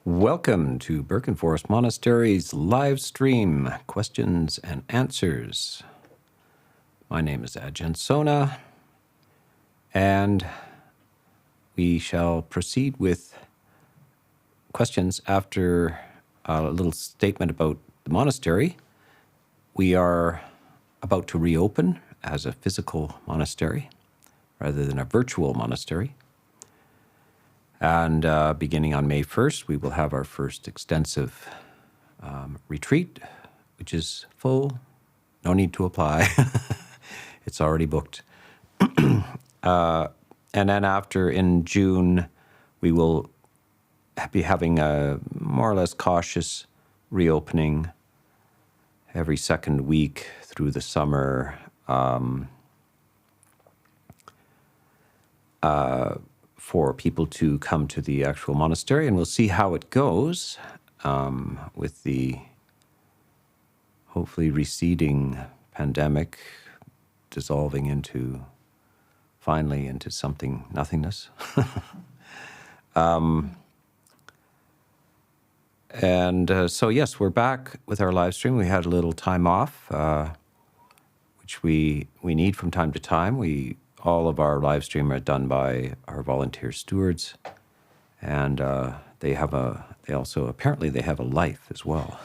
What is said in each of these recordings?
Welcome to Birken Forest Monastery's live stream questions and answers. My name is Ajahn Sona, and we shall proceed with questions after a little statement about the monastery. We are about to reopen as a physical monastery rather than a virtual monastery. And beginning on May 1st, we will have our first extensive retreat, which is full. No need to apply. It's already booked. And then after, in June, we will be having a more or less cautious reopening every second week through the summer. For people to come to the actual monastery, and we'll see how it goes with the hopefully receding pandemic dissolving finally into something nothingness. So yes, we're back with our live stream. We had a little time off, which we need from time to time. All of our live stream are done by our volunteer stewards, and they also apparently have a life as well.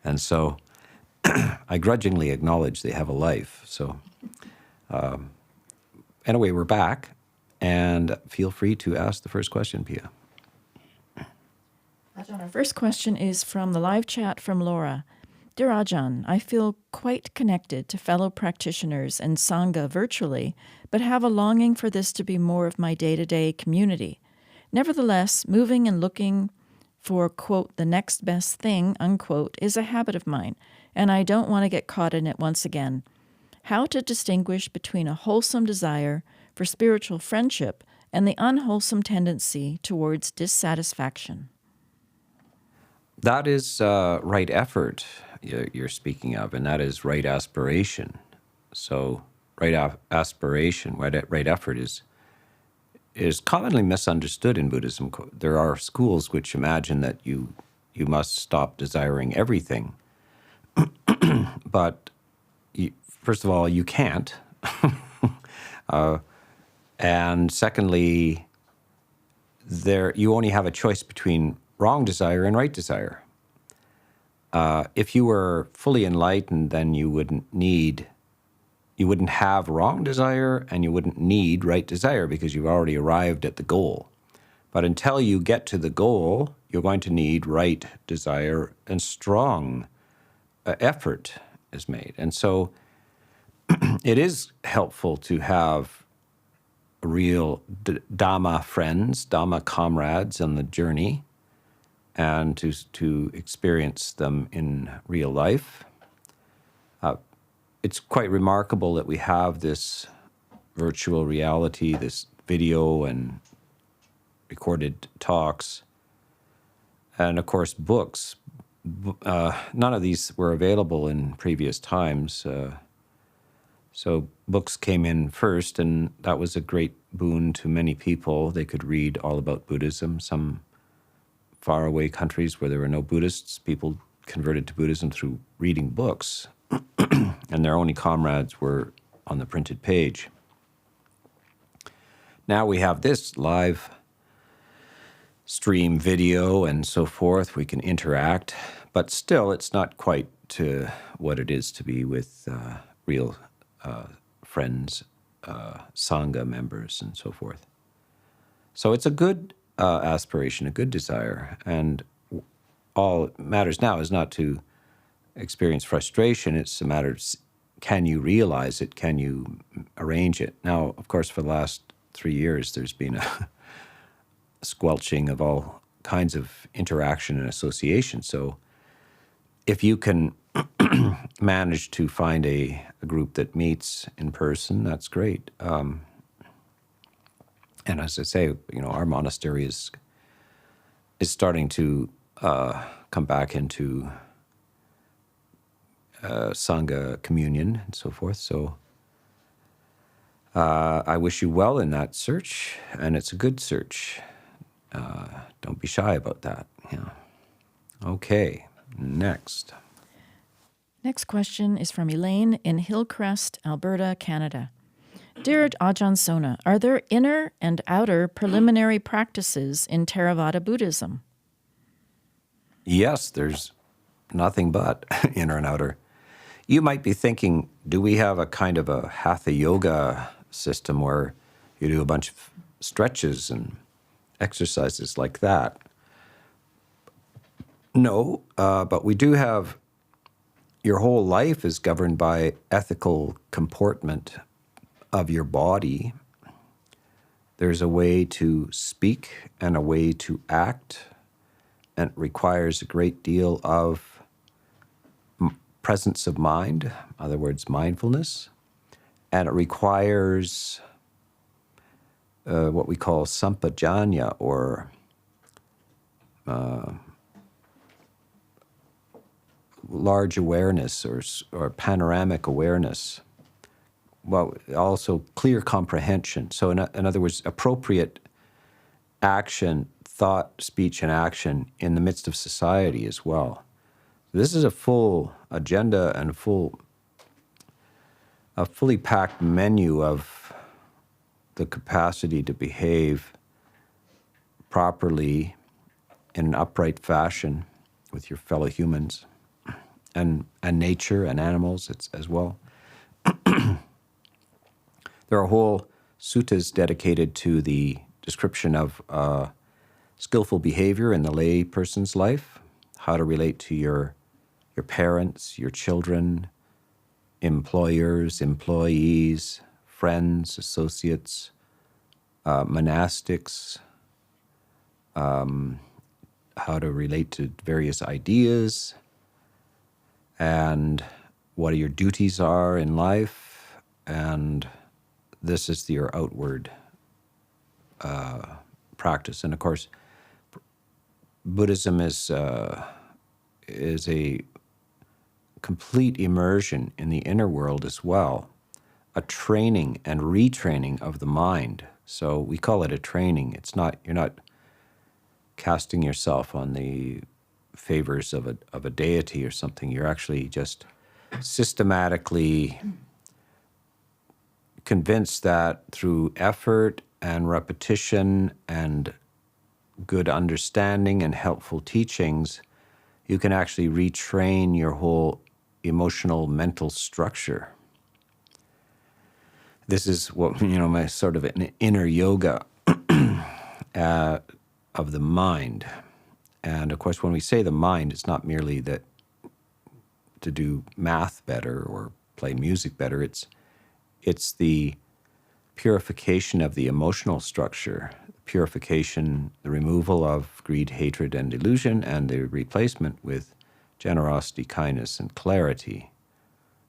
And so I grudgingly acknowledge they have a life. So anyway, we're back, and feel free to ask the first question, Pia. Ajahn, our first question is from the live chat from Laura. Dear Ajahn, I feel quite connected to fellow practitioners and Sangha virtually, but have a longing for this to be more of my day-to-day community. Nevertheless, moving and looking for, quote, the next best thing, unquote, is a habit of mine, and I don't want to get caught in it once again. How to distinguish between a wholesome desire for spiritual friendship and the unwholesome tendency towards dissatisfaction? That is right effort you're speaking of, and that is right aspiration. So right aspiration, right effort is commonly misunderstood in Buddhism. There are schools which imagine that you must stop desiring everything. But first of all, you can't. And secondly, you only have a choice between wrong desire and right desire. If you were fully enlightened, then you wouldn't have wrong desire, and you wouldn't need right desire because you've already arrived at the goal. But until you get to the goal, you're going to need right desire, and strong effort is made. And so it is helpful to have real Dhamma friends, Dhamma comrades on the journey, and to experience them in real life. It's quite remarkable that we have this virtual reality, this video and recorded talks, and of course books. None of these were available in previous times, so books came in first, and that was a great boon to many people. They could read all about Buddhism. Some faraway countries where there were no Buddhists, people converted to Buddhism through reading books, and their only comrades were on the printed page. Now we have this live stream video and so forth. We can interact, but still it's not quite to what it is to be with real friends, Sangha members, and so forth. So it's a good aspiration, a good desire, and all it matters now is not to experience frustration. It's a matter of, can you realize it? Can you arrange it? Now, of course, for the last 3 years, there's been a squelching of all kinds of interaction and association. So if you can manage to find a group that meets in person, that's great. And as I say, our monastery is starting to come back into Sangha communion and so forth. So I wish you well in that search, and it's a good search. Don't be shy about that. Yeah. Okay, next. Next question is from Elaine in Hillcrest, Alberta, Canada. Dear Ajahn Sona, are there inner and outer preliminary practices in Theravada Buddhism? Yes, there's nothing but inner and outer. You might be thinking, do we have a kind of a hatha yoga system where you do a bunch of stretches and exercises like that? No, but we do have, your whole life is governed by ethical comportment of your body. There's a way to speak and a way to act, and it requires a great deal of presence of mind, in other words, mindfulness, and it requires what we call sampajanya, or large awareness, or panoramic awareness. Well, also clear comprehension. So in other words, appropriate action, thought, speech, and action in the midst of society as well. This is a full agenda and a fully packed menu of the capacity to behave properly in an upright fashion with your fellow humans and nature and animals as well. There are whole suttas dedicated to the description of skillful behavior in the lay person's life, how to relate to your parents, your children, employers, employees, friends, associates, monastics, how to relate to various ideas, and what your duties are in life, and this is your outward practice. And of course, Buddhism is a complete immersion in the inner world as well, a training and retraining of the mind. So we call it a training. It's not, you're not casting yourself on the favors of a deity or something. You're actually just systematically convinced that through effort and repetition and good understanding and helpful teachings, you can actually retrain your whole emotional mental structure. This is what, my sort of an inner yoga of the mind. And of course, when we say the mind, it's not merely that to do math better or play music better. It's the purification of the emotional structure, purification, the removal of greed, hatred, and delusion, and the replacement with generosity, kindness, and clarity,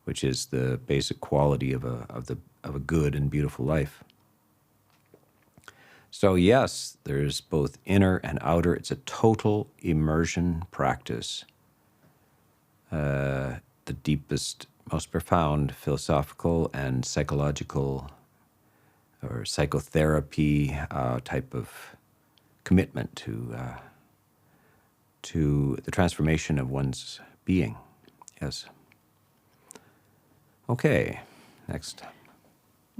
which is the basic quality of a good and beautiful life. So yes, there's both inner and outer. It's a total immersion practice. The deepest, most profound philosophical and psychological or psychotherapy type of commitment to the transformation of one's being. Yes. Okay, next.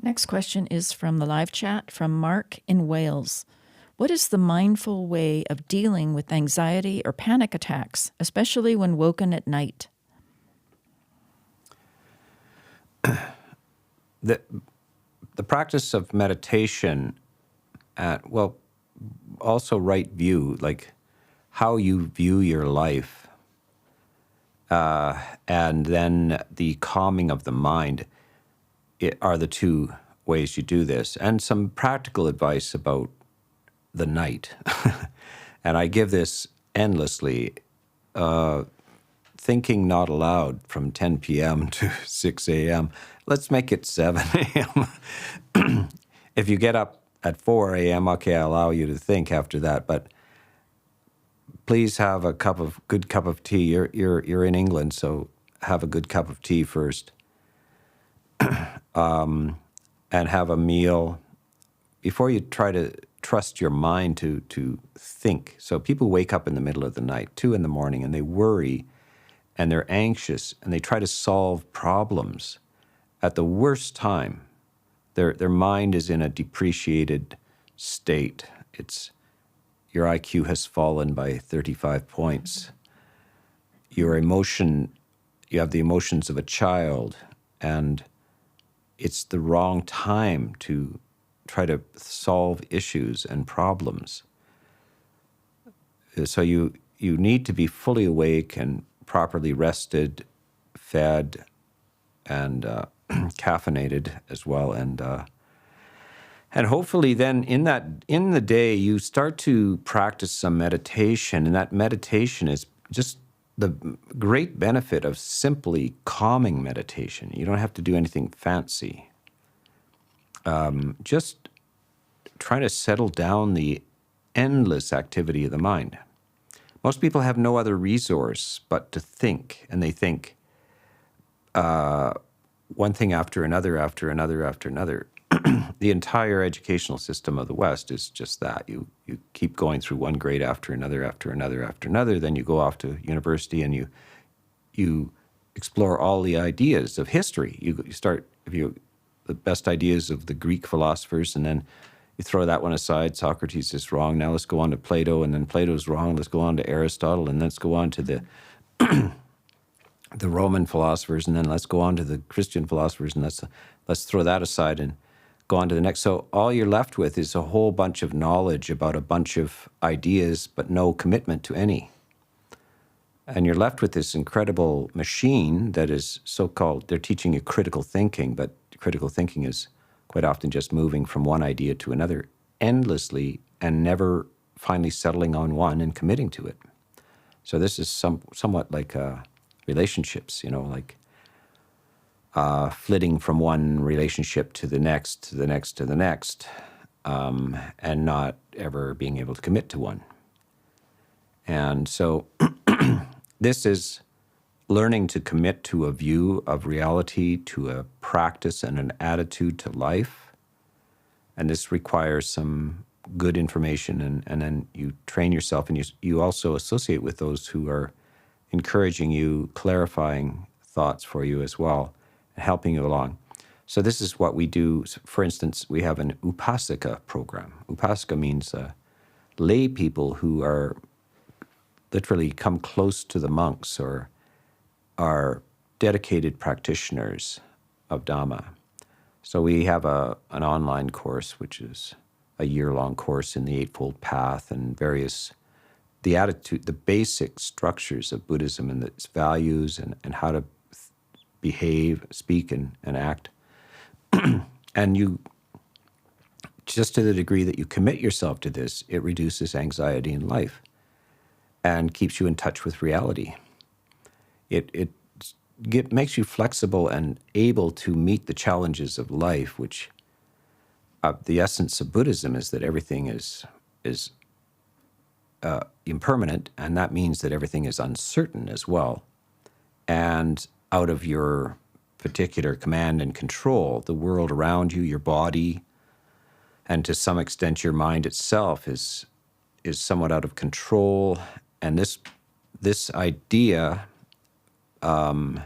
Next question is from the live chat from Mark in Wales. What is the mindful way of dealing with anxiety or panic attacks, especially when woken at night? The practice of meditation, also right view, like how you view your life, and then the calming of the mind, are the two ways you do this. And some practical advice about the night. And I give this endlessly. Thinking not allowed from 10 p.m. to 6 a.m. Let's make it 7 a.m. If you get up at 4 a.m., okay, I allow you to think after that. But please have a good cup of tea. You're in England, so have a good cup of tea first. And have a meal before you try trust your mind to think. So people wake up in the middle of the night, 2 in the morning, and they worry and they're anxious and they try to solve problems at the worst time. Their mind is in a depreciated state. Your IQ has fallen by 35 points. You have the emotions of a child, and it's the wrong time to try to solve issues and problems. So you need to be fully awake and properly rested, fed, and caffeinated as well, and hopefully then in the day you start to practice some meditation, and that meditation is just the great benefit of simply calming meditation. You don't have to do anything fancy. Just trying to settle down the endless activity of the mind. Most people have no other resource but to think, and they think one thing after another, after another, after another. The entire educational system of the West is just that. You keep going through one grade after another, after another, after another. Then you go off to university and you explore all the ideas of history. You start the best ideas of the Greek philosophers, and then you throw that one aside. Socrates is wrong. Now let's go on to Plato, and then Plato's wrong. Let's go on to Aristotle, and let's go on to the Roman philosophers, and then let's go on to the Christian philosophers, and let's throw that aside and go on to the next. So all you're left with is a whole bunch of knowledge about a bunch of ideas, but no commitment to any. And you're left with this incredible machine that is so-called, they're teaching you critical thinking, but critical thinking is quite often just moving from one idea to another endlessly and never finally settling on one and committing to it. So this is somewhat like relationships, like flitting from one relationship to the next, to the next, to the next, and not ever being able to commit to one. And so this is learning to commit to a view of reality, to a practice and an attitude to life. And this requires some good information, and then you train yourself, and you also associate with those who are encouraging you, clarifying thoughts for you as well, and helping you along. So this is what we do. For instance, we have an upasaka program. Upasaka means lay people who are literally come close to the monks or are dedicated practitioners of Dhamma. So we have an online course, which is a year-long course in the Eightfold Path and the attitude, the basic structures of Buddhism and its values and how to behave, speak, and act. And you, just to the degree that you commit yourself to this, it reduces anxiety in life and keeps you in touch with reality. It makes you flexible and able to meet the challenges of life, which the essence of Buddhism is that everything is impermanent, and that means that everything is uncertain as well. And out of your particular command and control, the world around you, your body, and to some extent your mind itself is somewhat out of control. And this idea, when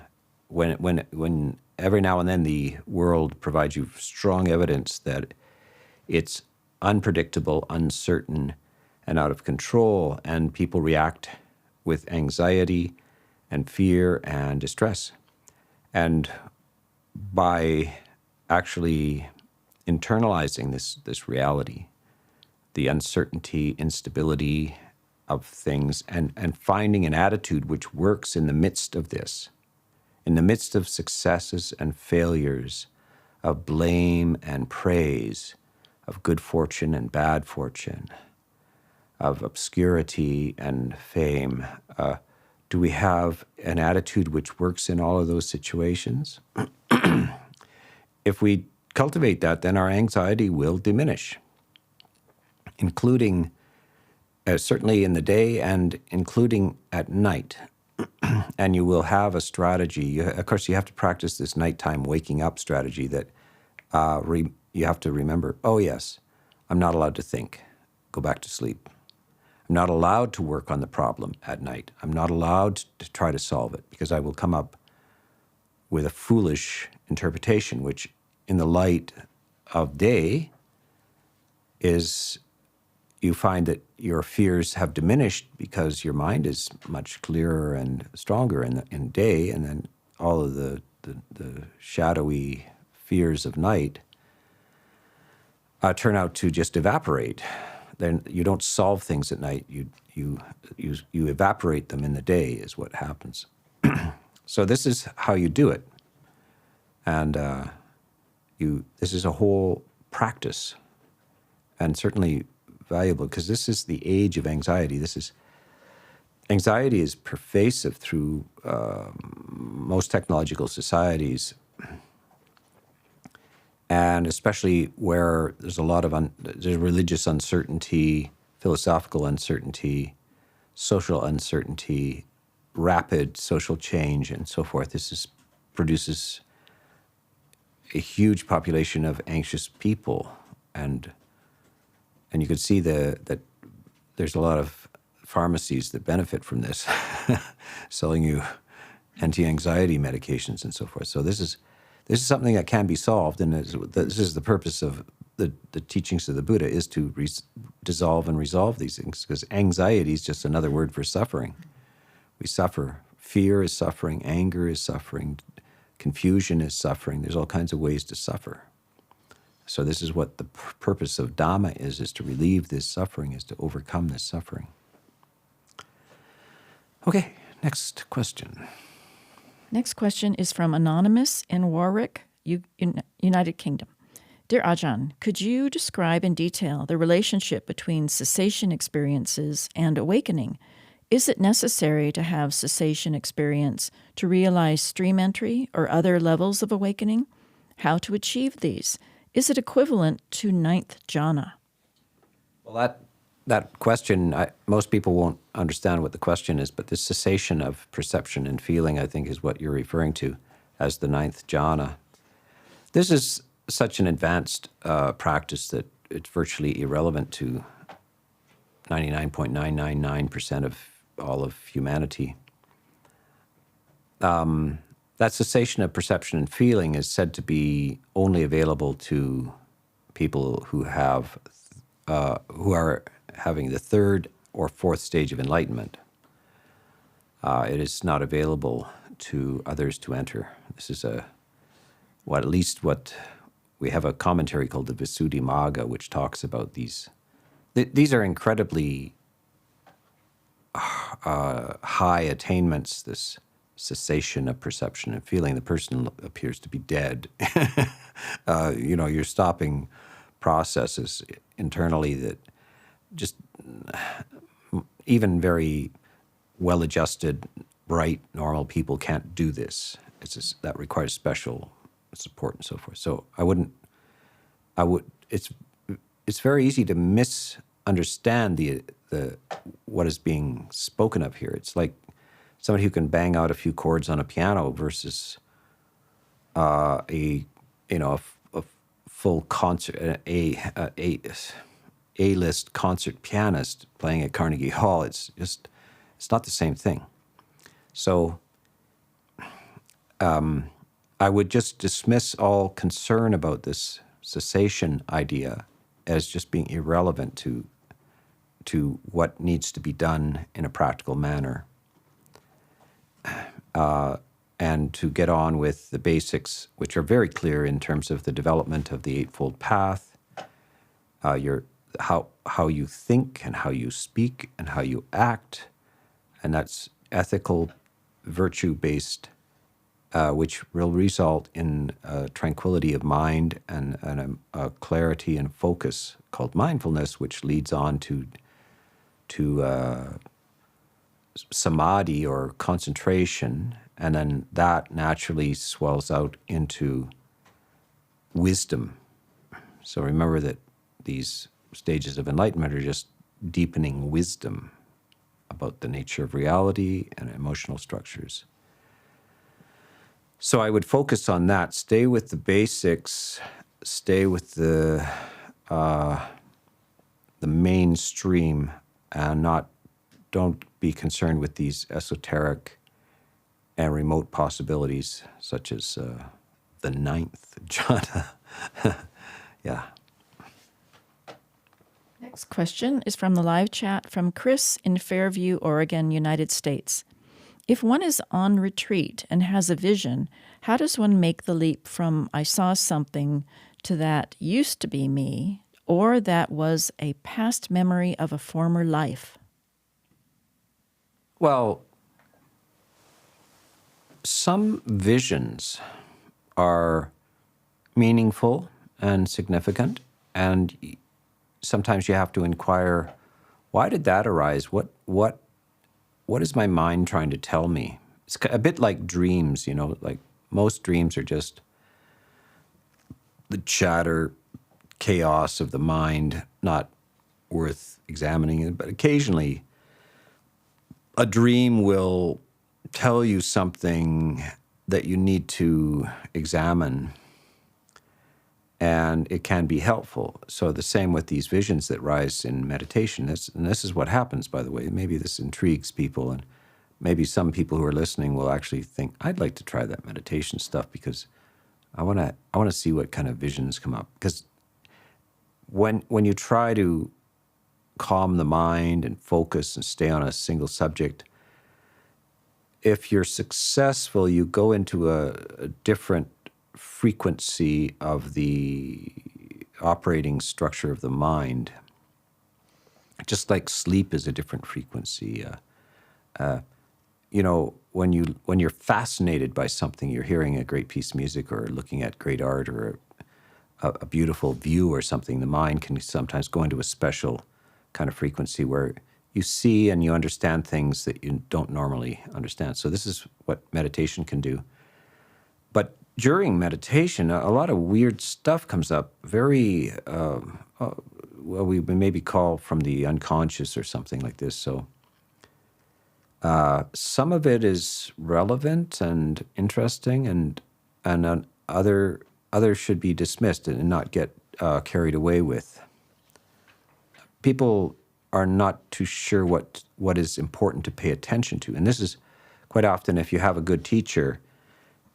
every now and then the world provides you strong evidence that it's unpredictable, uncertain, and out of control, and people react with anxiety and fear and distress. And by actually internalizing this reality, the uncertainty, instability of things, and finding an attitude which works in the midst of this, in the midst of successes and failures, of blame and praise, of good fortune and bad fortune, of obscurity and fame, do we have an attitude which works in all of those situations? If we cultivate that, then our anxiety will diminish, including certainly in the day and including at night. And you will have a strategy. Of course, you have to practice this nighttime waking up strategy that you have to remember, oh yes, I'm not allowed to think. go back to sleep. I'm not allowed to work on the problem at night. I'm not allowed to try to solve it because I will come up with a foolish interpretation, which in the light of day is you find that your fears have diminished because your mind is much clearer and stronger in day, and then all of the shadowy fears of night turn out to just evaporate. Then you don't solve things at night. You evaporate them in the day is what happens. So this is how you do it, and this is a whole practice, and certainly valuable because this is the age of anxiety. Anxiety is pervasive through most technological societies, and especially where there's a lot of there's religious uncertainty, philosophical uncertainty, social uncertainty, rapid social change, and so forth. This produces a huge population of anxious people, and you can see that there's a lot of pharmacies that benefit from this, selling you anti-anxiety medications and so forth. So this is something that can be solved, and this is the purpose of the teachings of the Buddha, is to dissolve and resolve these things, because anxiety is just another word for suffering. We suffer. Fear is suffering. Anger is suffering. Confusion is suffering. There's all kinds of ways to suffer. So this is what the purpose of Dhamma is to relieve this suffering, is to overcome this suffering. Okay, next question. Next question is from Anonymous in Warwick, United Kingdom. Dear Ajahn, could you describe in detail the relationship between cessation experiences and awakening? Is it necessary to have cessation experience to realize stream entry or other levels of awakening? How to achieve these? Is it equivalent to ninth jhana? Well, that question, most people won't understand what the question is, but the cessation of perception and feeling, I think, is what you're referring to as the ninth jhana. This is such an advanced practice that it's virtually irrelevant to 99.999% of all of humanity. That cessation of perception and feeling is said to be only available to people who are having the third or fourth stage of enlightenment. It is not available to others to enter. This is at least what we have a commentary called the Visuddhimagga, which talks about these. These are incredibly high attainments, this cessation of perception and feeling. The person appears to be dead. You're stopping processes internally that just even very well-adjusted, bright, normal people can't do this. That requires special support and so forth. So it's very easy to misunderstand the what is being spoken of here. It's like somebody who can bang out a few chords on a piano versus a full concert, A-list concert pianist playing at Carnegie Hall. It's not the same thing. So I would just dismiss all concern about this cessation idea as just being irrelevant to what needs to be done in a practical manner, and to get on with the basics, which are very clear in terms of the development of the Eightfold Path, how you think and how you speak and how you act, and that's ethical, virtue-based, which will result in tranquility of mind and a clarity and focus called mindfulness, which leads on to samadhi or concentration, and then that naturally swells out into wisdom. So remember that these stages of enlightenment are just deepening wisdom about the nature of reality and emotional structures. So I would focus on that. Stay with the basics. Stay with the the mainstream, and don't be concerned with these esoteric and remote possibilities, such as the ninth jhana. Yeah. Next question is from the live chat from Chris in Fairview, Oregon, United States. If one is on retreat and has a vision, how does one make the leap from I saw something to that used to be me, or that was a past memory of a former life? Well, some visions are meaningful and significant, and sometimes you have to inquire, why did that arise? What is my mind trying to tell me? It's a bit like dreams, like most dreams are just the chatter, chaos of the mind, not worth examining it. But occasionally, a dream will tell you something that you need to examine, and it can be helpful. So the same with these visions that rise in meditation. And this is what happens, by the way. Maybe this intrigues people, and maybe some people who are listening will actually think, I'd like to try that meditation stuff because I want to see what kind of visions come up. Because when you try to calm the mind and focus and stay on a single subject, if you're successful, you go into a different frequency of the operating structure of the mind. Just like sleep is a different frequency. When you're fascinated by something, you're hearing a great piece of music or looking at great art or a beautiful view or something, the mind can sometimes go into a special kind of frequency where you see and you understand things that you don't normally understand. So this is what meditation can do. But during meditation, a lot of weird stuff comes up, very, we maybe call from the unconscious or something like this. So some of it is relevant and interesting, and other should be dismissed and not get carried away with. People are not too sure what is important to pay attention to. And this is quite often if you have a good teacher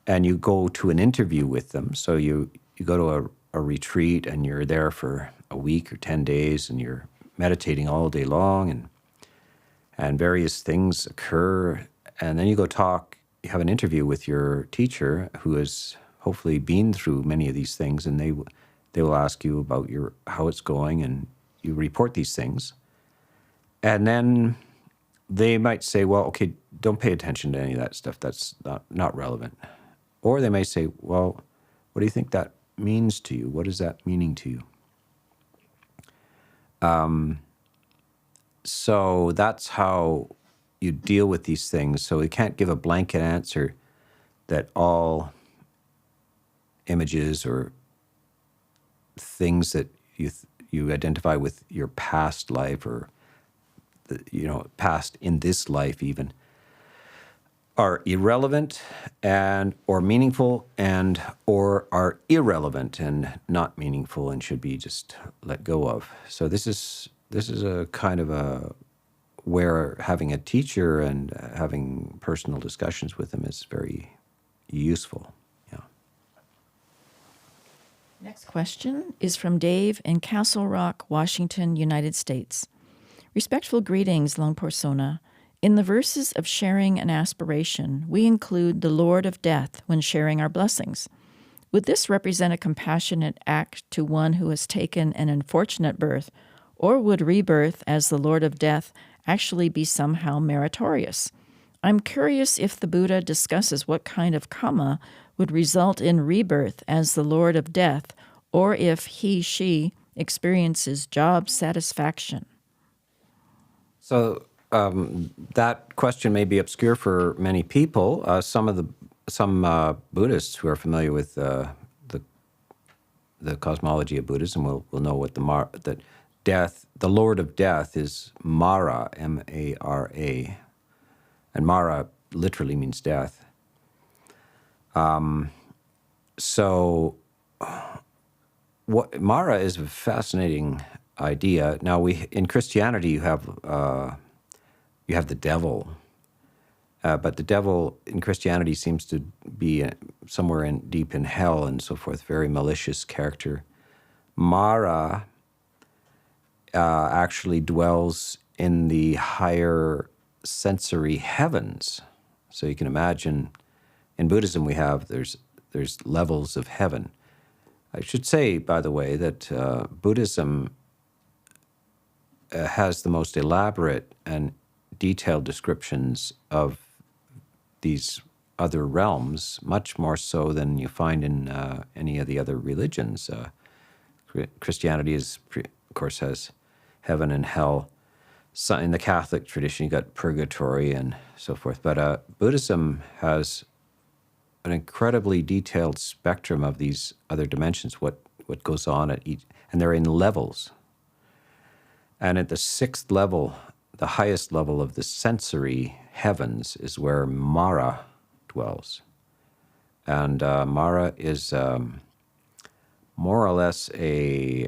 and you go to an interview with them. So you go to a retreat and you're there for a week or 10 days and you're meditating all day long and various things occur. And then you go you have an interview with your teacher who has hopefully been through many of these things, and they will ask you about how it's going, and you report these things. And then they might say, well, okay, don't pay attention to any of that stuff. That's not relevant. Or they may say, well, what do you think that means to you? What is that meaning to you? So that's how you deal with these things. So we can't give a blanket answer that all images or things that you identify with your past life or past in this life even are irrelevant or meaningful or are irrelevant and not meaningful and should be just let go of. So this is a kind of where having a teacher and having personal discussions with them is very useful. Yeah. Next question is from Dave in Castle Rock, Washington, United States. Respectful greetings, Longpo Sona. In the verses of sharing an aspiration, we include the Lord of Death when sharing our blessings. Would this represent a compassionate act to one who has taken an unfortunate birth, or would rebirth as the Lord of Death actually be somehow meritorious? I'm curious if the Buddha discusses what kind of karma would result in rebirth as the Lord of Death, or if she experiences job satisfaction. So that question may be obscure for many people. Some Buddhists who are familiar with the cosmology of Buddhism will know what that death, the Lord of Death, is Mara, M-A-R-A, and Mara literally means death. So Mara is a fascinating idea. Now, in Christianity, you have the devil, but the devil in Christianity seems to be somewhere deep in hell and so forth, very malicious character. Mara actually dwells in the higher sensory heavens. So you can imagine, in Buddhism there's levels of heaven. I should say, by the way, that Buddhism has the most elaborate and detailed descriptions of these other realms, much more so than you find in any of the other religions. Christianity of course, has heaven and hell. So in the Catholic tradition, you got purgatory and so forth. But Buddhism has an incredibly detailed spectrum of these other dimensions, what goes on at each, and they're in levels. And at the 6th level, the highest level of the sensory heavens is where Mara dwells. And Mara is more or less a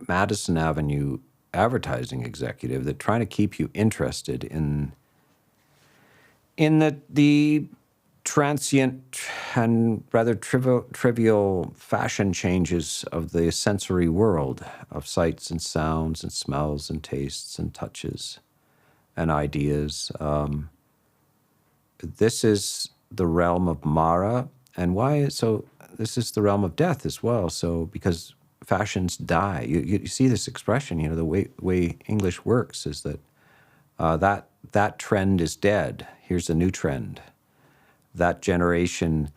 Madison Avenue advertising executive that trying to keep you interested in the transient and rather trivial fashion changes of the sensory world, of sights and sounds and smells and tastes and touches and ideas. This is the realm of Mara. And why? So this is the realm of death as well. So because fashions die, you see this expression, the way English works is that that trend is dead. Here's a new trend. That generation,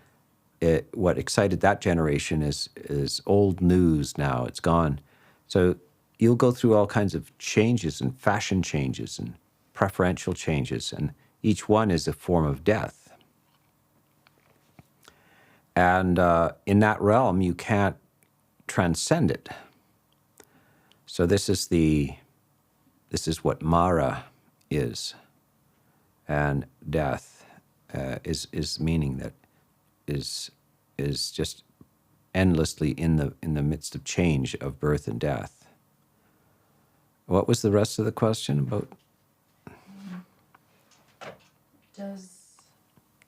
what excited that generation is old news now. It's gone. So you'll go through all kinds of changes and fashion changes and preferential changes, and each one is a form of death. And in that realm, you can't transcend it. So this is what Mara is, and death is meaning that is just endlessly in the midst of change of birth and death. What was the rest of the question about?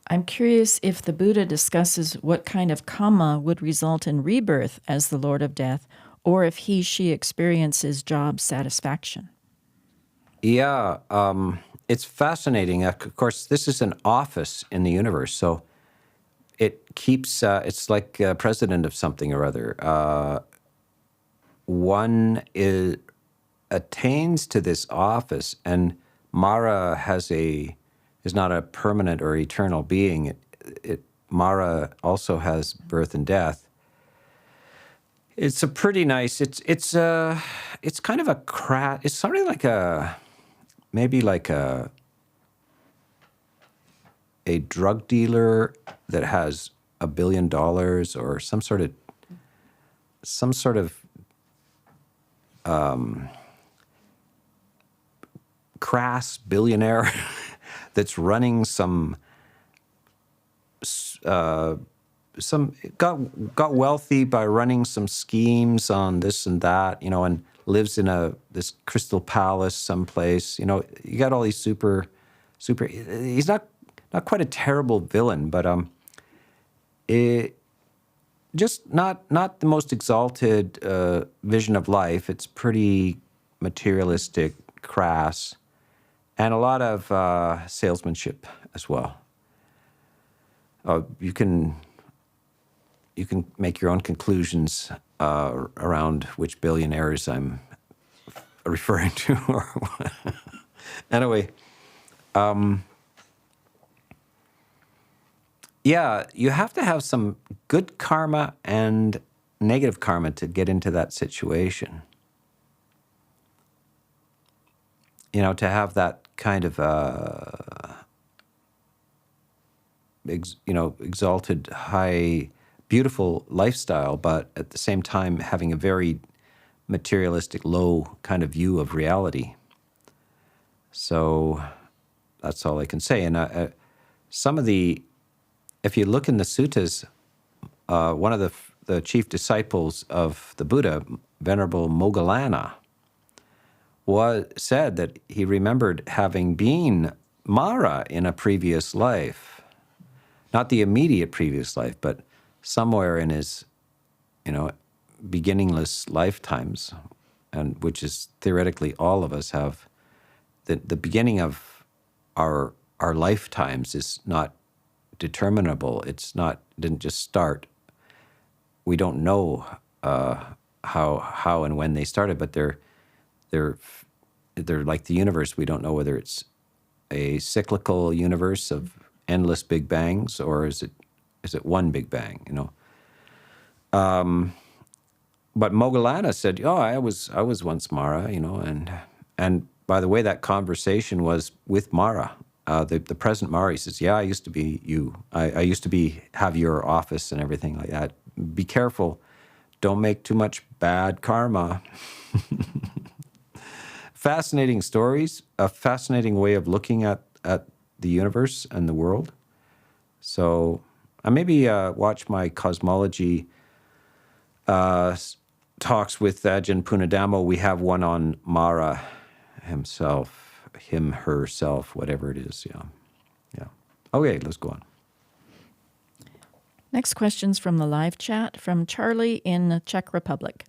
I'm curious if the Buddha discusses what kind of karma would result in rebirth as the Lord of Death, or if she experiences job satisfaction. Yeah, it's fascinating. Of course, this is an office in the universe, so it keeps, it's like president of something or other. One attains to this office, and Mara is not a permanent or eternal being. Mara also has birth and death. It's a pretty nice. It's kind of a It's something like maybe like a drug dealer that has $1 billion, or some sort of crass billionaire that's running got wealthy by running some schemes on this and that, and lives in this crystal palace someplace. You got all these super. He's not quite a terrible villain, but just not the most exalted vision of life. It's pretty materialistic, crass, and a lot of salesmanship as well. You can make your own conclusions around which billionaires I'm referring to. Anyway, yeah, you have to have some good karma and negative karma to get into that situation. To have that kind of exalted, high, beautiful lifestyle, but at the same time having a very materialistic, low kind of view of reality. So that's all I can say. And if you look in the suttas, one of the chief disciples of the Buddha, Venerable Moggallana said that he remembered having been Mara in a previous life, not the immediate previous life, but somewhere in his, beginningless lifetimes, and which is theoretically all of us have. The beginning of our lifetimes is not determinable. Didn't just start. We don't know how and when they started, but they're like the universe. We don't know whether it's a cyclical universe of endless big bangs, or is it one big bang? But Moggallana said, "Oh, I was once Mara," and by the way, that conversation was with Mara, the present Mara. He says, "Yeah, I used to be you. I used to have your office and everything like that. Be careful, don't make too much bad karma." Fascinating stories, a fascinating way of looking at the universe and the world. So I maybe watch my cosmology talks with Ajahn Punadhammo. We have one on Mara himself, him, herself, whatever it is. Yeah. Okay, let's go on. Next question's from the live chat from Charlie in the Czech Republic.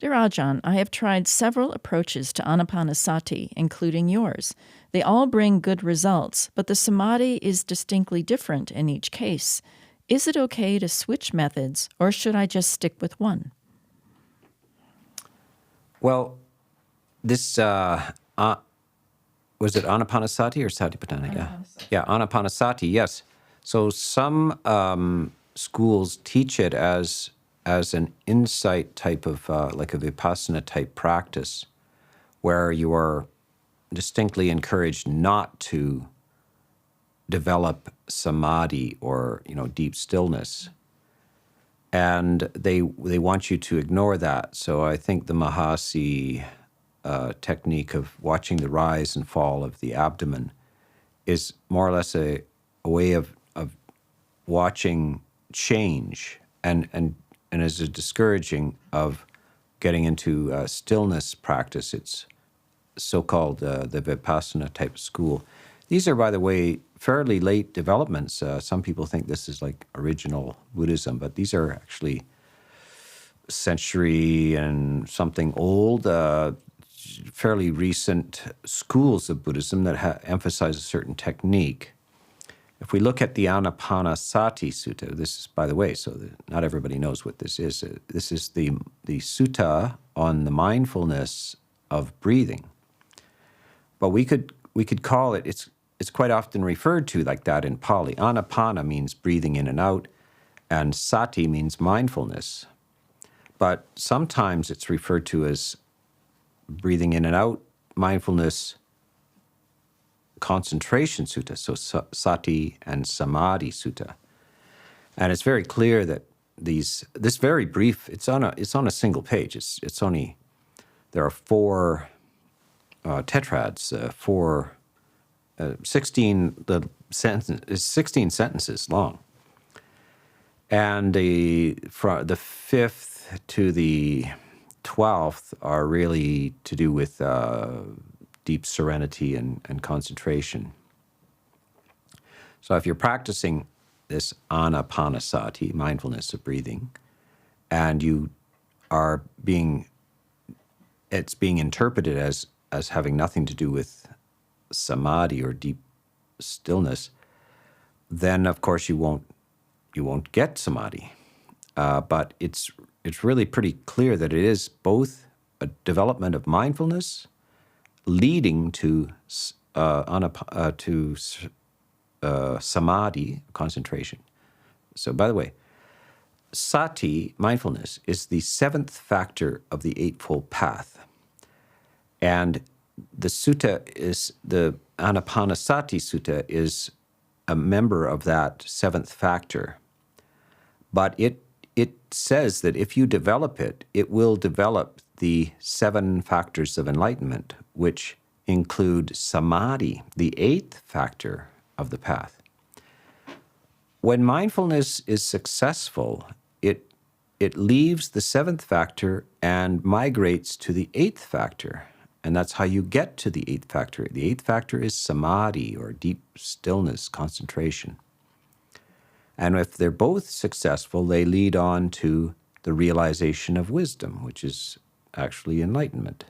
Dear Ajahn, I have tried several approaches to Anapanasati, including yours. They all bring good results, but the samadhi is distinctly different in each case. Is it okay to switch methods, or should I just stick with one? Well, this, was it Anapanasati or Satipatthana? Yeah, Anapanasati, yes. So some schools teach it as an insight type of, like a vipassana type practice, where you are distinctly encouraged not to develop samadhi or, deep stillness. And they want you to ignore that. So I think the Mahasi technique of watching the rise and fall of the abdomen is more or less a way of watching change and is a discouraging of getting into stillness practice. It's so-called the Vipassana type school. These are, by the way, fairly late developments. Some people think this is like original Buddhism, but these are actually century and something old, fairly recent schools of Buddhism that emphasize a certain technique. If we look at the Anapanasati Sutta, this is, by the way, so not everybody knows what this is. This is the sutta on the mindfulness of breathing. But we could call it, it's quite often referred to like that in Pali. Anapana means breathing in and out, and sati means mindfulness. But sometimes it's referred to as breathing in and out, mindfulness, concentration sutta, so sati and samadhi sutta. And it's very clear that this very brief, it's on a single page. It's only, there are four tetrads, 16 sentences long. And from the 5th to the 12th are really to do with deep serenity and concentration. So if you're practicing this anapanasati, mindfulness of breathing, and it's being interpreted as having nothing to do with samadhi or deep stillness, then of course you won't get samadhi. But it's really pretty clear that it is both a development of mindfulness leading to samadhi, concentration. So, by the way, sati, mindfulness, is the 7th factor of the Eightfold Path. And the Anapanasati Sutta is a member of that 7th factor. But it says that if you develop it, it will develop the 7 factors of enlightenment, which include samadhi, the 8th factor of the path. When mindfulness is successful, it it leaves the seventh factor and migrates to the eighth factor. And that's how you get to the eighth factor. The eighth factor is samadhi, or deep stillness, concentration. And if they're both successful, they lead on to the realization of wisdom, which is actually enlightenment.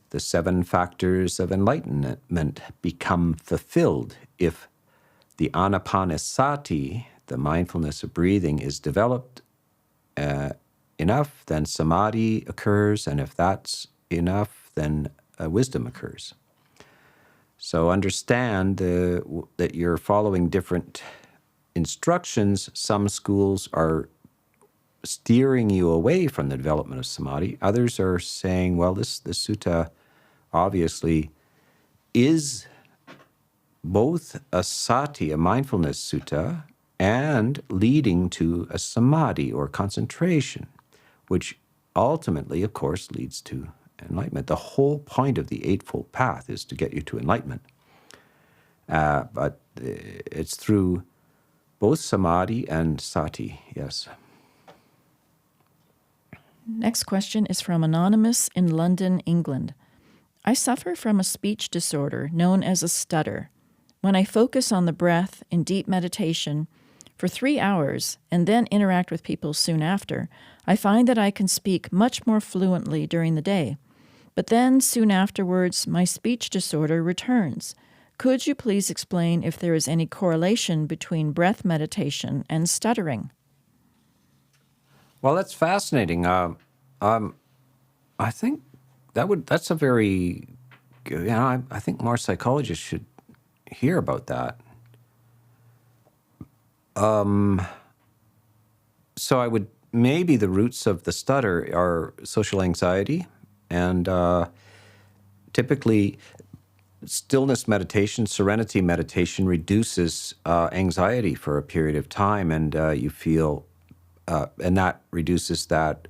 The seven factors of enlightenment become fulfilled if the Anapanasati, the mindfulness of breathing, is developed enough, then samadhi occurs, and if that's enough, then wisdom occurs. So understand that you're following different instructions. Some schools are steering you away from the development of samadhi. Others are saying, well, this sutta obviously is both a sati, a mindfulness sutta, and leading to a samadhi, or concentration, which ultimately, of course, leads to enlightenment. The whole point of the Eightfold Path is to get you to enlightenment. But it's through both samadhi and sati, yes. Next question is from Anonymous in London, England. I suffer from a speech disorder known as a stutter. When I focus on the breath in deep meditation for 3 hours and then interact with people soon after, I find that I can speak much more fluently during the day. But then, soon afterwards, my speech disorder returns. Could you please explain if there is any correlation between breath meditation and stuttering? Well, that's fascinating. I think that's a very, I think more psychologists should hear about that. So I would, maybe the roots of the stutter are social anxiety, and typically stillness meditation, serenity meditation reduces anxiety for a period of time, and you feel, and that reduces that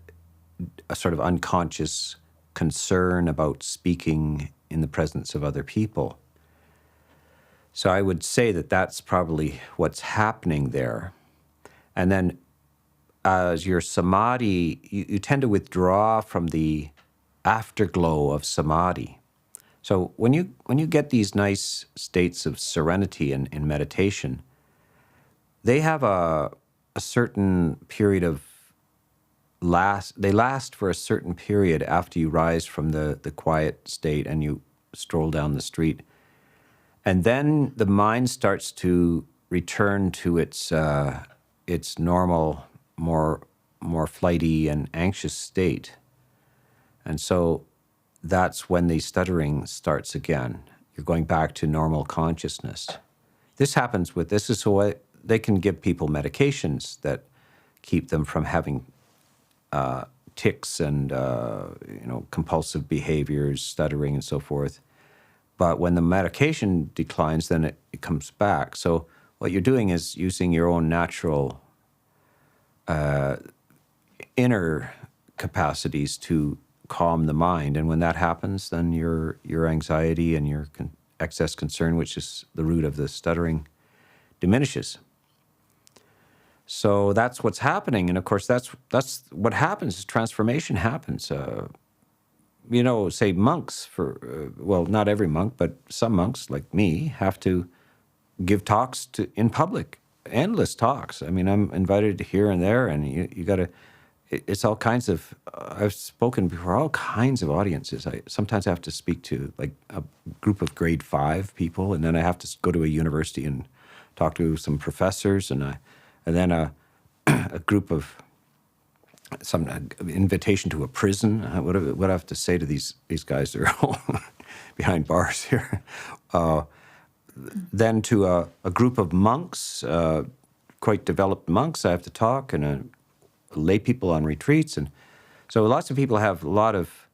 a sort of unconscious concern about speaking in the presence of other people. So I would say that that's probably what's happening there. And then as your samadhi, you tend to withdraw from the afterglow of samadhi. So when you get these nice states of serenity in meditation, they have a certain period of they last for a certain period after you rise from the quiet state and you stroll down the street. And then the mind starts to return to its normal, more flighty and anxious state. And so that's when the stuttering starts again. You're going back to normal consciousness. This is why they can give people medications that keep them from having tics and compulsive behaviors, stuttering and so forth. But when the medication declines, then it comes back. So what you're doing is using your own natural inner capacities to calm the mind. And when that happens, then your anxiety and your excess concern, which is the root of the stuttering, diminishes. So that's what's happening. And of course, that's what happens is transformation happens. Say monks, not every monk, but some monks like me have to give talks in public, endless talks. I mean, I'm invited here and there, and you got to, it's all kinds of, I've spoken before all kinds of audiences. Sometimes I have to speak to like a group of grade 5 people, and then I have to go to a university and talk to some professors, and then a group of some invitation to a prison. What do I have to say to these guys? They're all behind bars here. Then to a group of monks, quite developed monks, I have to talk, and lay people on retreats. And so lots of people have a lot of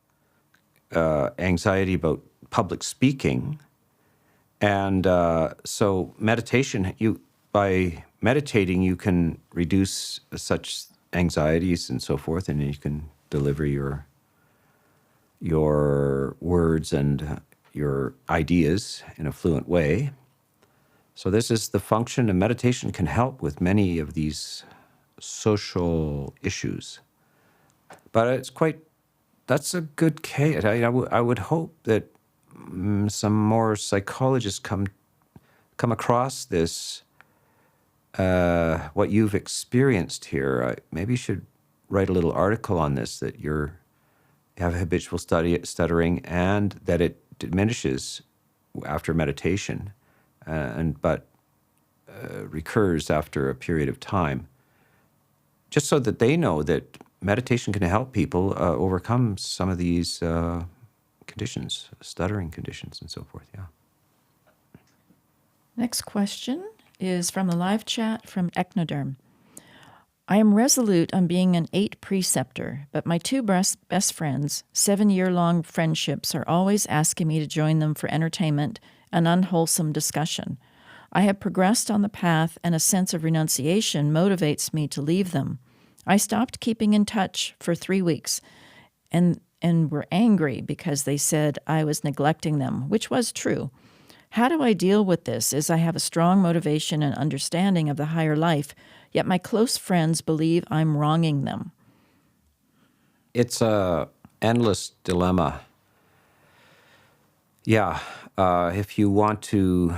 anxiety about public speaking. And so meditation, by meditating, you can reduce such anxieties and so forth, and you can deliver your words and your ideas in a fluent way. So this is the function, and meditation can help with many of these social issues. But that's a good case. I would hope that some more psychologists come across this, what you've experienced here. Maybe you should write a little article on this, that you have habitual stuttering and that it diminishes after meditation, but recurs after a period of time, just so that they know that meditation can help people overcome some of these conditions, stuttering conditions and so forth. Yeah. Next question is from the live chat from Echnoderm. I am resolute on being an 8 preceptor, but my 2 best friends, 7-year-long friendships, are always asking me to join them for entertainment and unwholesome discussion. I have progressed on the path, and a sense of renunciation motivates me to leave them. I stopped keeping in touch for 3 weeks and were angry because they said I was neglecting them, which was true. How do I deal with this, as I have a strong motivation and understanding of the higher life, yet my close friends believe I'm wronging them? It's a endless dilemma. Yeah, if you want to,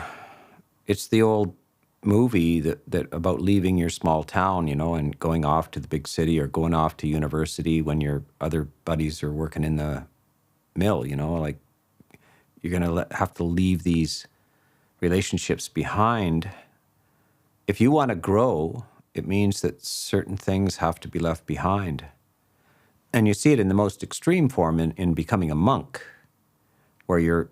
it's the old movie that about leaving your small town, and going off to the big city or going off to university when your other buddies are working in the mill, like you're going to have to leave these relationships behind. If you want to grow, it means that certain things have to be left behind. And you see it in the most extreme form in becoming a monk, where you're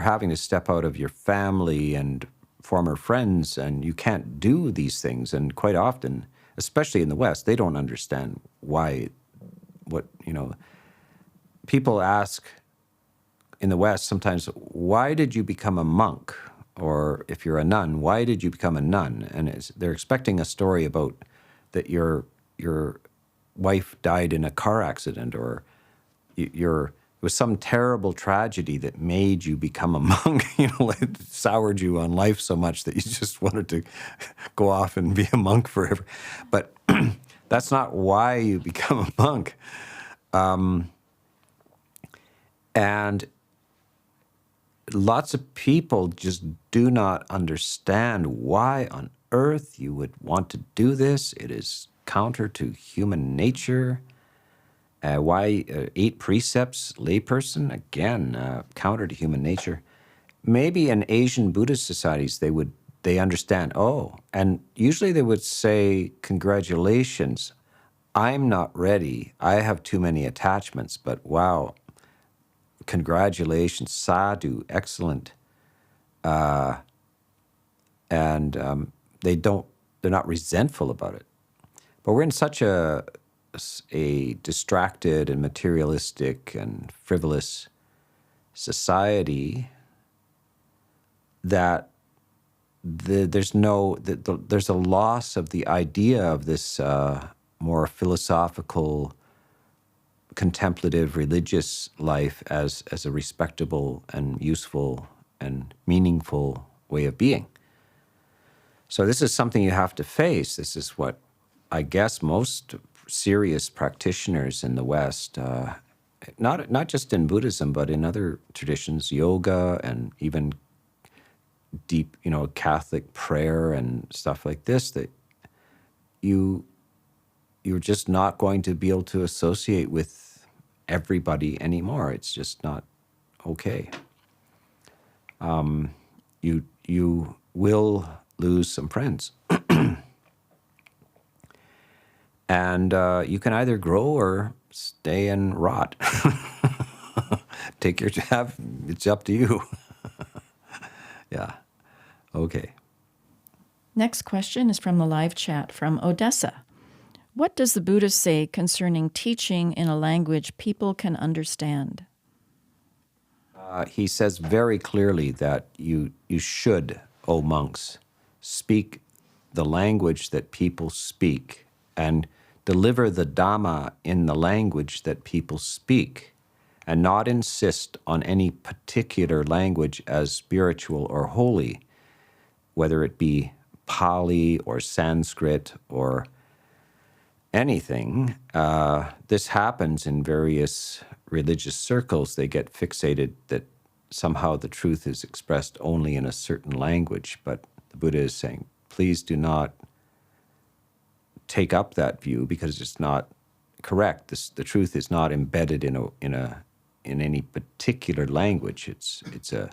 having to step out of your family and former friends, and you can't do these things. And quite often, especially in the West, they don't understand why. People ask in the West sometimes, why did you become a monk? Or if you're a nun, why did you become a nun? And they're expecting a story about that your wife died in a car accident, or it was some terrible tragedy that made you become a monk, it soured you on life so much that you just wanted to go off and be a monk forever. But that's not why you become a monk. And lots of people just do not understand why on earth you would want to do this. It is counter to human nature. Why 8 precepts, layperson? Again, counter to human nature. Maybe in Asian Buddhist societies they understand. Oh, and usually they would say, congratulations, I'm not ready. I have too many attachments, but wow, congratulations, sadhu, excellent. And they're not resentful about it. But we're in such a distracted and materialistic and frivolous society that there's a loss of the idea of this more philosophical, contemplative, religious life as a respectable and useful and meaningful way of being. So this is something you have to face. This is what I guess most serious practitioners in the West, not just in Buddhism, but in other traditions, yoga and even deep, Catholic prayer and stuff like this, that you're just not going to be able to associate with everybody anymore. It's just not okay. You will lose some friends. And you can either grow or stay and rot. It's up to you. Yeah. Okay. Next question is from the live chat from Odessa. What does the Buddha say concerning teaching in a language people can understand? He says very clearly that you should, O monks, speak the language that people speak and deliver the Dhamma in the language that people speak, and not insist on any particular language as spiritual or holy, whether it be Pali or Sanskrit or anything. This happens in various religious circles. They get fixated that somehow the truth is expressed only in a certain language, but the Buddha is saying, please do not take up that view because it's not correct. The truth is not embedded in any particular language. It's a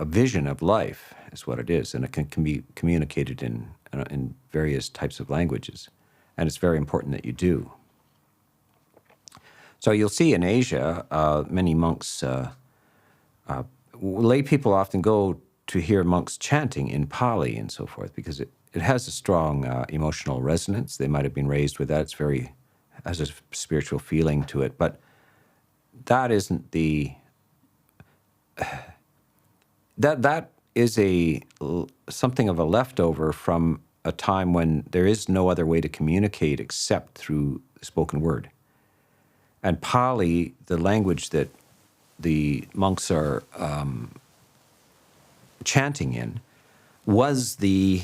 vision of life, is what it is, and it can be communicated in various types of languages, and it's very important that you do. So you'll see in Asia, many monks, lay people often go to hear monks chanting in Pali and so forth because it has a strong emotional resonance. They might have been raised with that. Has a spiritual feeling to it, but that isn't the. That is something of a leftover from a time when there is no other way to communicate except through spoken word. And Pali, the language that the monks are chanting in, was the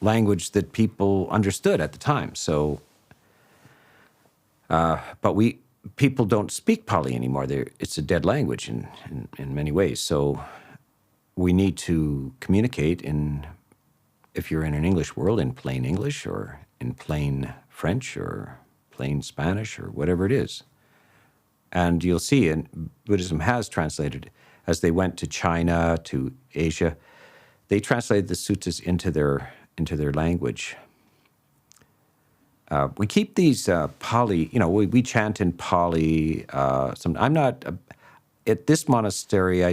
language that people understood at the time. So, but people don't speak Pali anymore. It's a dead language in many ways. So we need to communicate if you're in an English world, in plain English or in plain French or plain Spanish or whatever it is. And you'll see, and Buddhism has translated, as they went to China, to Asia, they translated the suttas into their language. We keep these Pali, we chant in Pali. I'm not, at this monastery,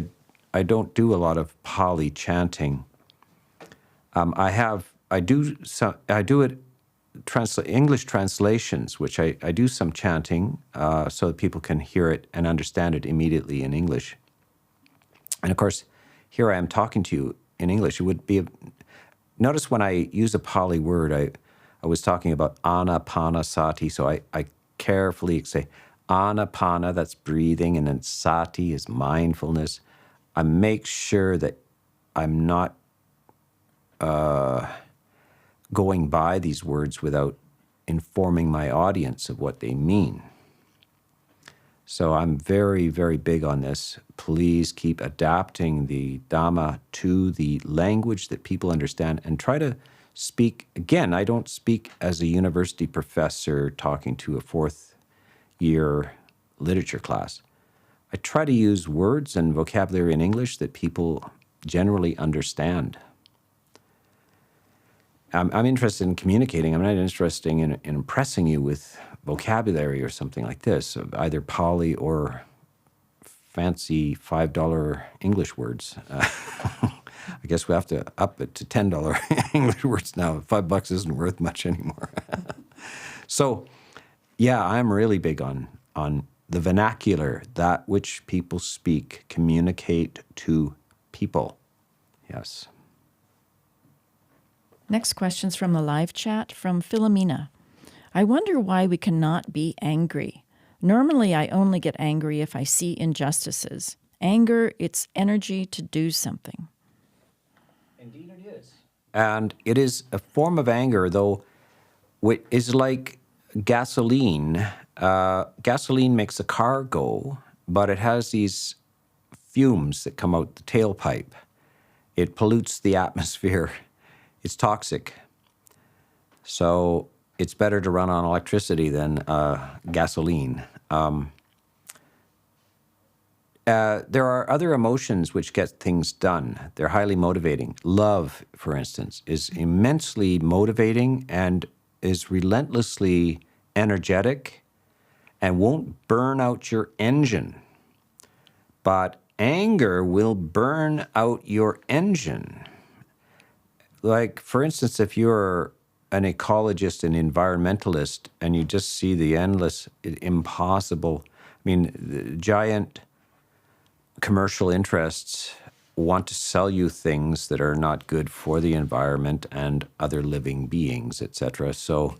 I don't do a lot of Pali chanting. I do it, English translations, which I do some chanting so that people can hear it and understand it immediately in English. And of course, here I am talking to you in English. It would be, notice when I use a Pali word, I was talking about Anapanasati, so I carefully say Anapana, that's breathing, and then Sati is mindfulness. I make sure that I'm not going by these words without informing my audience of what they mean. So I'm very, very big on this. Please keep adapting the Dhamma to the language that people understand and try to speak. Again, I don't speak as a university professor talking to a fourth-year literature class. I try to use words and vocabulary in English that people generally understand. I'm interested in communicating. I'm not interested in impressing you with vocabulary or something like this, either Pali or fancy $5 English words. I guess we have to up it to $10 English words now. $5 isn't worth much anymore. So, yeah, I'm really big on the vernacular, that which people speak, communicate to people. Yes. Next question's from the live chat from Philomena. I wonder why we cannot be angry. Normally, I only get angry if I see injustices. Anger, it's energy to do something. Indeed it is. And it is a form of anger, though, which is like gasoline. Gasoline makes a car go, but it has these fumes that come out the tailpipe. It pollutes the atmosphere. It's toxic. So it's better to run on electricity than gasoline. There are other emotions which get things done. They're highly motivating. Love, for instance, is immensely motivating and is relentlessly energetic and won't burn out your engine. But anger will burn out your engine. Like, for instance, if you're an ecologist and environmentalist and you just see the endless, impossible, the giant commercial interests want to sell you things that are not good for the environment and other living beings, etc. So,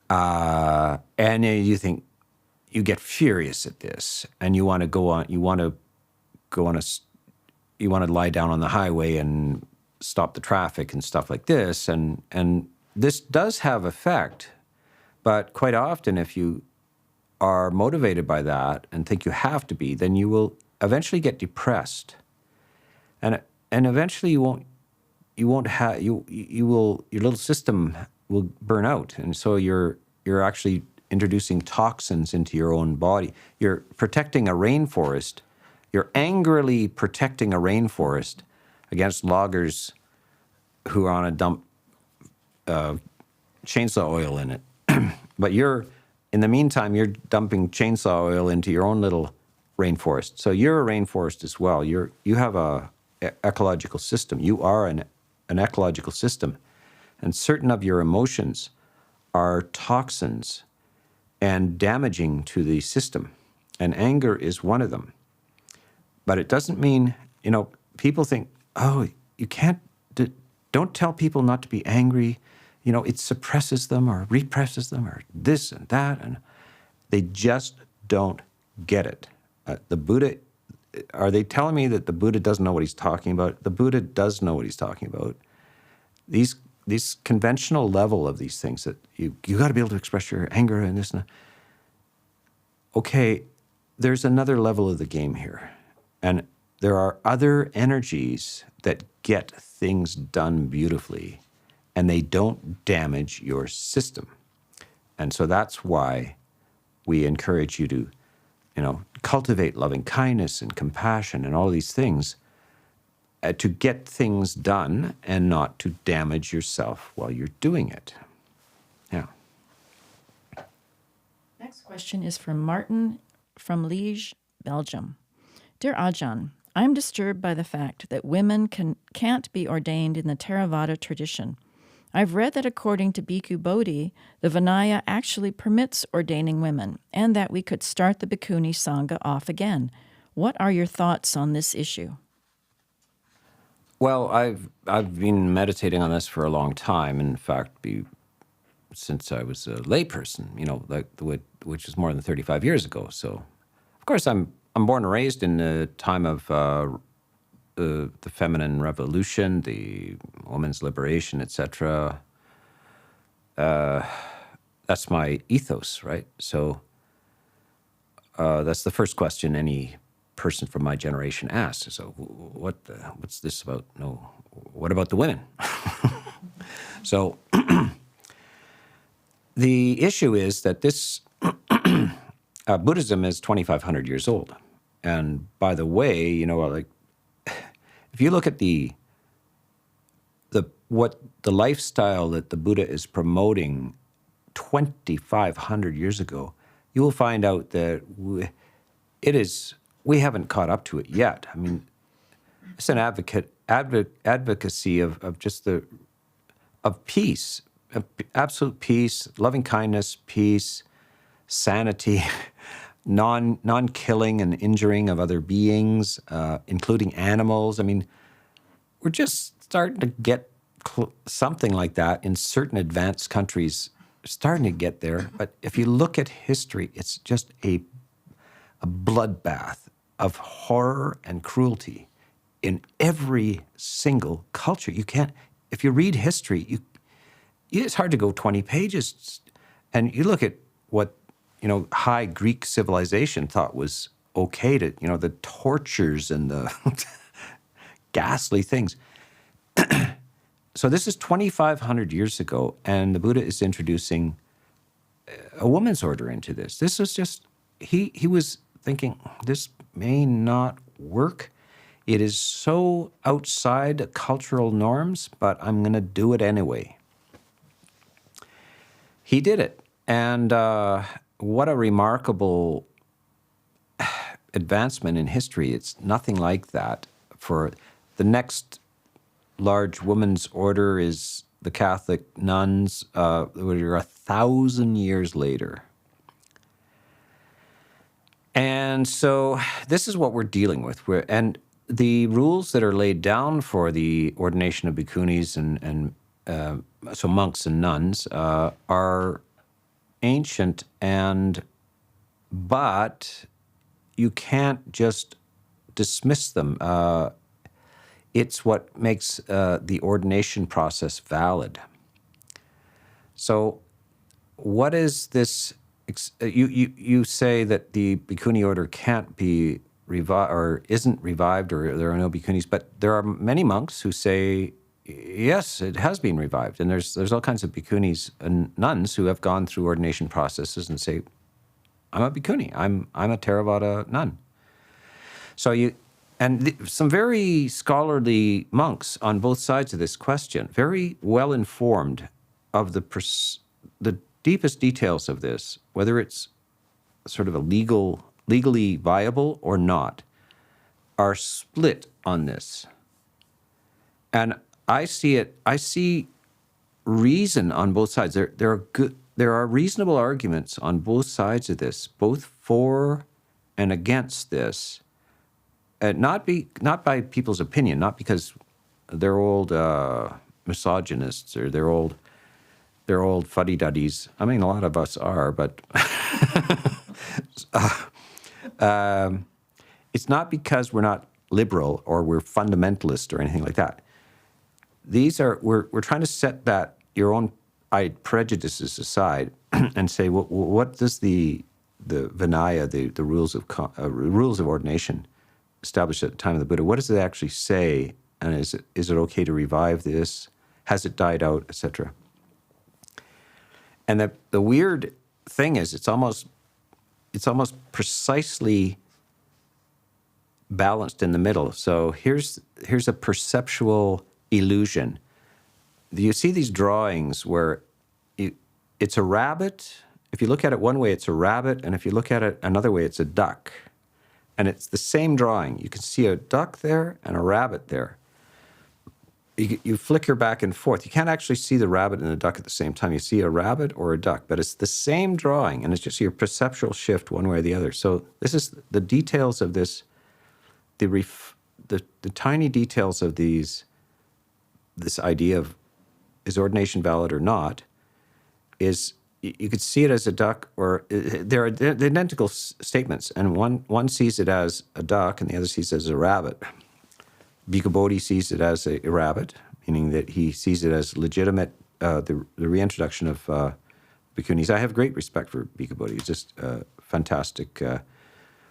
and you think, you get furious at this, and you want to lie down on the highway and stop the traffic and stuff like this. And this does have effect, but quite often if you are motivated by that and think you have to be, then you will eventually get depressed. And eventually you won't have, your little system will burn out. And so you're actually introducing toxins into your own body. You're protecting a rainforest. You're angrily protecting a rainforest against loggers who are on a dump chainsaw oil in it. But in the meantime, you're dumping chainsaw oil into your own little rainforest. So you're a rainforest as well. You have a ecological system. You are an ecological system. And certain of your emotions are toxins and damaging to the system. And anger is one of them. But it doesn't mean, people think, oh, you can't, don't tell people not to be angry. It suppresses them or represses them or this and that. And they just don't get it. The Buddha, are they telling me that the Buddha doesn't know what he's talking about? The Buddha does know what he's talking about. These conventional level of these things that you got to be able to express your anger and this and that. Okay, there's another level of the game here. And there are other energies that get things done beautifully, and they don't damage your system. And so that's why we encourage you to, cultivate loving kindness and compassion and all these things to get things done and not to damage yourself while you're doing it. Yeah. Next question is from Martin from Liège, Belgium. Dear Ajahn, I'm disturbed by the fact that women can't be ordained in the Theravada tradition. I've read that according to Bhikkhu Bodhi, the Vinaya actually permits ordaining women, and that we could start the Bhikkhuni Sangha off again. What are your thoughts on this issue? Well, I've been meditating on this for a long time. In fact, since I was a layperson, which is more than 35 years ago. So, of course, I'm born and raised in the time of the feminine revolution, the women's liberation, etc. That's my ethos, right? So that's the first question any person from my generation asks. So what's this about? No, what about the women? So the issue is that this Buddhism is 2,500 years old. And by the way, if you look at the lifestyle that the Buddha is promoting 2,500 years ago, you will find out that we haven't caught up to it yet. I mean, it's an advocacy of just of peace, absolute peace, loving kindness, peace, sanity, non-killing and injuring of other beings, including animals. I mean, we're just starting to get something like that in certain advanced countries, starting to get there. But if you look at history, it's just a bloodbath of horror and cruelty in every single culture. You can't, if you read history, it's hard to go 20 pages. And you look at what high Greek civilization thought was okay to, the tortures and the ghastly things. So this is 2,500 years ago, and the Buddha is introducing a woman's order into this. This was just, he was thinking, this may not work. It is so outside cultural norms, but I'm going to do it anyway. He did it, and what a remarkable advancement in history. It's nothing like that. For the next large women's order is the Catholic nuns, we're 1,000 years later. And so this is what we're dealing with. And the rules that are laid down for the ordination of bhikkhunis and so monks and nuns are ancient, but you can't just dismiss them. it's what makes the ordination process valid. So what is this? You say that the bhikkhuni order can't be revived or isn't revived, or there are no bhikkhunis, but there are many monks who say, yes, it has been revived. And there's all kinds of bhikkhunis and nuns who have gone through ordination processes and say, I'm a bhikkhuni, I'm a Theravada nun. So some very scholarly monks on both sides of this question, very well informed of the deepest details of this, whether it's sort of legally viable or not, are split on this. And I see reason on both sides. There are reasonable arguments on both sides of this, both for and against this. Not by people's opinion, not because they're old misogynists or they're old fuddy-duddies. I mean, a lot of us are, but it's not because we're not liberal or we're fundamentalist or anything like that. We're trying to set that your own prejudices aside and say, what does the Vinaya, the rules of ordination established at the time of the Buddha, what does it actually say? And is it okay to revive this? Has it died out, etc.? And the weird thing is, it's almost precisely balanced in the middle. So here's a perceptual illusion. You see these drawings where it's a rabbit. If you look at it one way, it's a rabbit, and if you look at it another way, it's a duck. And it's the same drawing. You can see a duck there and a rabbit there. You flicker back and forth. You can't actually see the rabbit and the duck at the same time. You see a rabbit or a duck, but it's the same drawing, and it's just your perceptual shift one way or the other. So this is the details of this, the tiny details of this idea of is ordination valid or not, is you could see it as a duck, or they're identical statements, and one sees it as a duck and the other sees it as a rabbit. Bhikkhu Bodhi sees it as a rabbit, meaning that he sees it as legitimate, the reintroduction of bhikkhunis. I have great respect for Bhikkhu Bodhi. He's just a fantastic,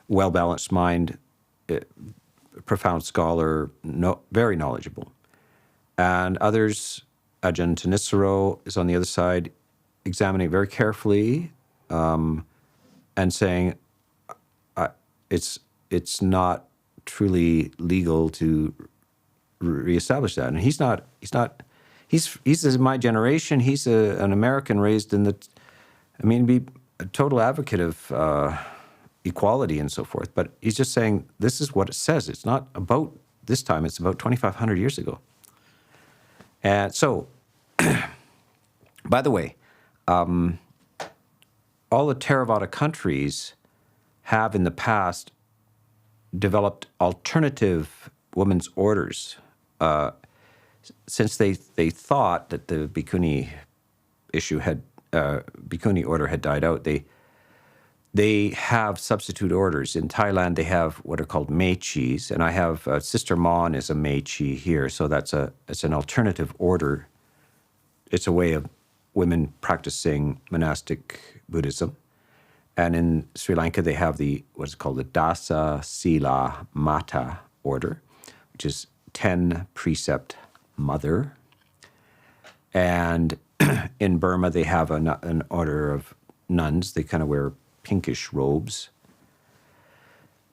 well-balanced mind, profound scholar, very knowledgeable. And others, Ajahn Sona is on the other side, examining it very carefully and saying it's not truly legal to reestablish that. And he's my generation. He's an American raised in be a total advocate of equality and so forth. But he's just saying this is what it says. It's not about this time. It's about 2,500 years ago. And so, by the way, all the Theravada countries have in the past developed alternative women's orders. Since they thought that the bhikkhuni bhikkhuni order had died out, they have substitute orders. In Thailand, they have what are called mechis, and I have Sister Mon is a mechi here, so it's an alternative order. It's a way of women practicing monastic Buddhism. And in Sri Lanka, they have what's called the Dasa Sila Mata order, which is 10 precept mother. And in Burma, they have an order of nuns. They kind of wear pinkish robes.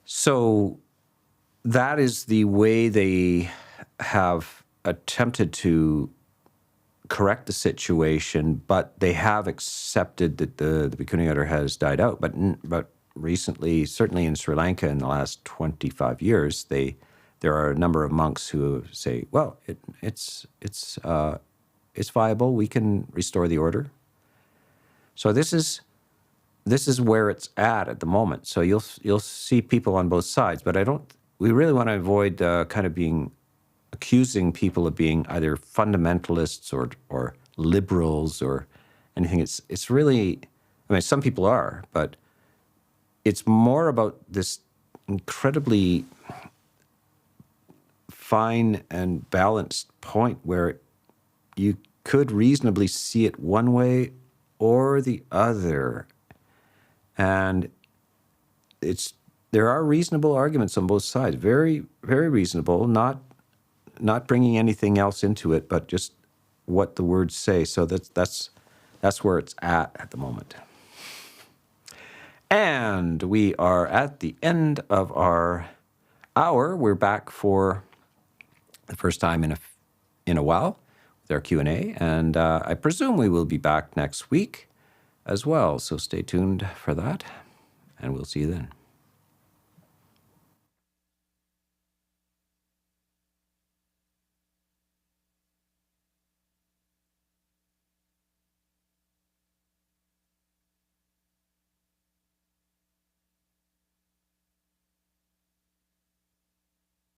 So that is the way they have attempted to correct the situation, but they have accepted that the bhikkhuni order has died out. But recently, certainly in Sri Lanka in the last 25 years, there are a number of monks who say, well, it's viable. We can restore the order. So this is where it's at the moment. So you'll see people on both sides, but we really want to avoid kind of accusing people of being either fundamentalists or liberals or anything. It's really, some people are, but it's more about this incredibly fine and balanced point where you could reasonably see it one way or the other. And there are reasonable arguments on both sides, very, very reasonable, not bringing anything else into it, but just what the words say. So that's where it's at the moment. And we are at the end of our hour. We're back for the first time in a while with our Q&A, and I presume we will be back next week as well. So stay tuned for that, and we'll see you then.